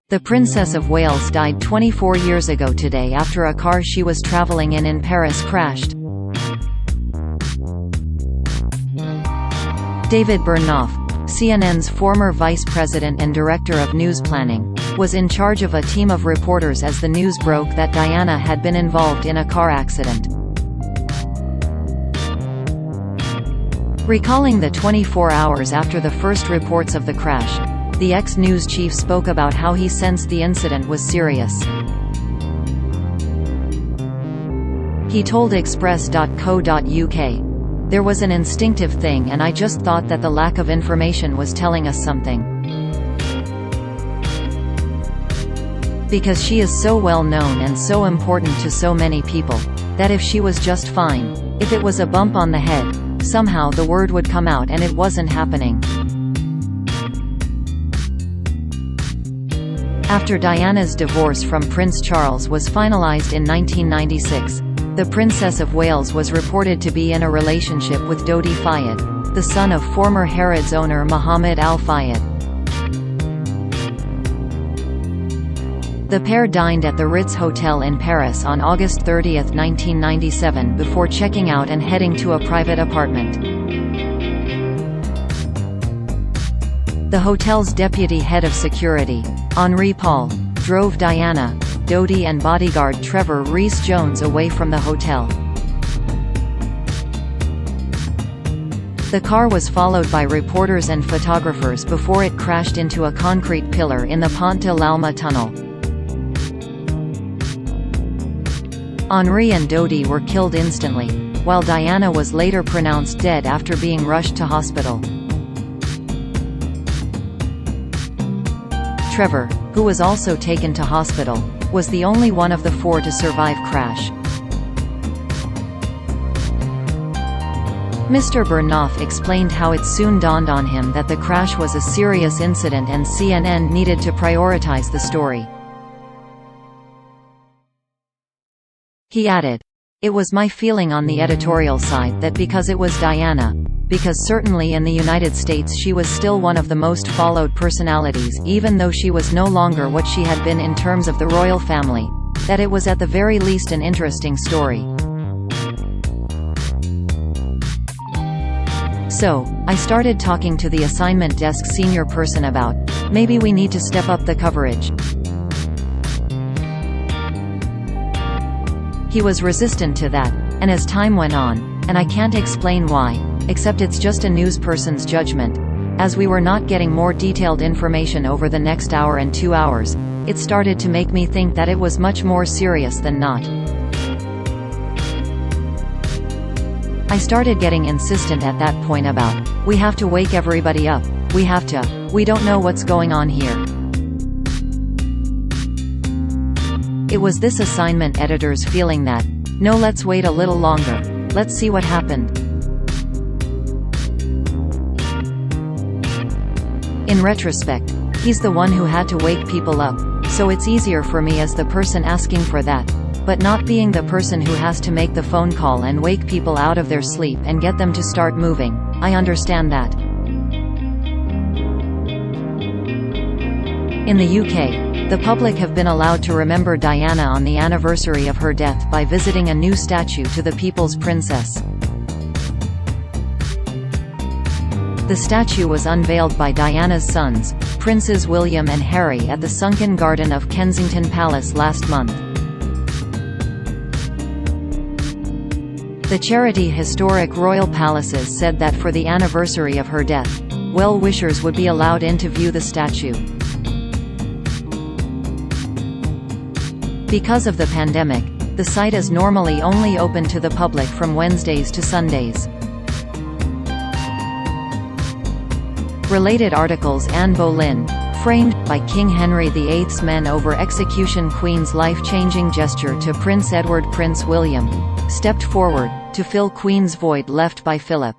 The Princess of Wales died 24 years ago today after a car she was travelling in Paris crashed. David Bernknopf, CNN's former vice president and director of news planning, was in charge of a team of reporters as the news broke that Diana had been involved in a car accident. Recalling the 24 hours after the first reports of the crash, the ex-news chief spoke about how he sensed the incident was serious. He told Express.co.uk, "There was an instinctive thing and I just thought that the lack of information was telling us something. Because she is so well known and so important to so many people, that if she was just fine, if it was a bump on the head, somehow the word would come out and it wasn't happening." After Diana's divorce from Prince Charles was finalised in 1996, the Princess of Wales was reported to be in a relationship with Dodi Fayed, the son of former Harrods owner Mohammed Al Fayed. The pair dined at the Ritz Hotel in Paris on August 30, 1997 before checking out and heading to a private apartment. The hotel's deputy head of security, Henri drove Diana, Dodi and bodyguard Trevor Rees-Jones away from the hotel. The car was followed by reporters and photographers before it crashed into a concrete pillar in the Pont de l'Alma tunnel. Henri and Dodi were killed instantly, while Diana was later pronounced dead after being rushed to hospital. Trevor, who was also taken to hospital, was the only one of the four to survive crash. Mr. Bernknopf explained how it soon dawned on him that the crash was a serious incident and CNN needed to prioritize the story. He added, "It was my feeling on the editorial side that because it was Diana, because certainly in the United States she was still one of the most followed personalities even though she was no longer what she had been in terms of the royal family, that it was at the very least an interesting story. So, I started talking to the assignment desk senior person about, maybe we need to step up the coverage." He was resistant to that, and as time went on, and I can't explain why, except it's just a news person's judgment, as we were not getting more detailed information over the next hour and 2 hours, it started to make me think that it was much more serious than not. I started getting insistent at that point about, we have to wake everybody up, we don't know what's going on here. It was this assignment editor's feeling that, no, let's wait a little longer, let's see what happened. In retrospect, he's the one who had to wake people up, so it's easier for me as the person asking for that, but not being the person who has to make the phone call and wake people out of their sleep and get them to start moving. I understand that. In the UK, the public have been allowed to remember Diana on the anniversary of her death by visiting a new statue to the People's Princess. The statue was unveiled by Diana's sons, Princes William and Harry, at the sunken garden of Kensington Palace last month. The charity Historic Royal Palaces said that for the anniversary of her death, well-wishers would be allowed in to view the statue. Because of the pandemic, the site is normally only open to the public from Wednesdays to Sundays. Related articles: Anne Boleyn, framed by King Henry VIII's men over execution. Queen's life-changing gesture to Prince Edward. Prince William stepped forward to fill Queen's void left by Philip.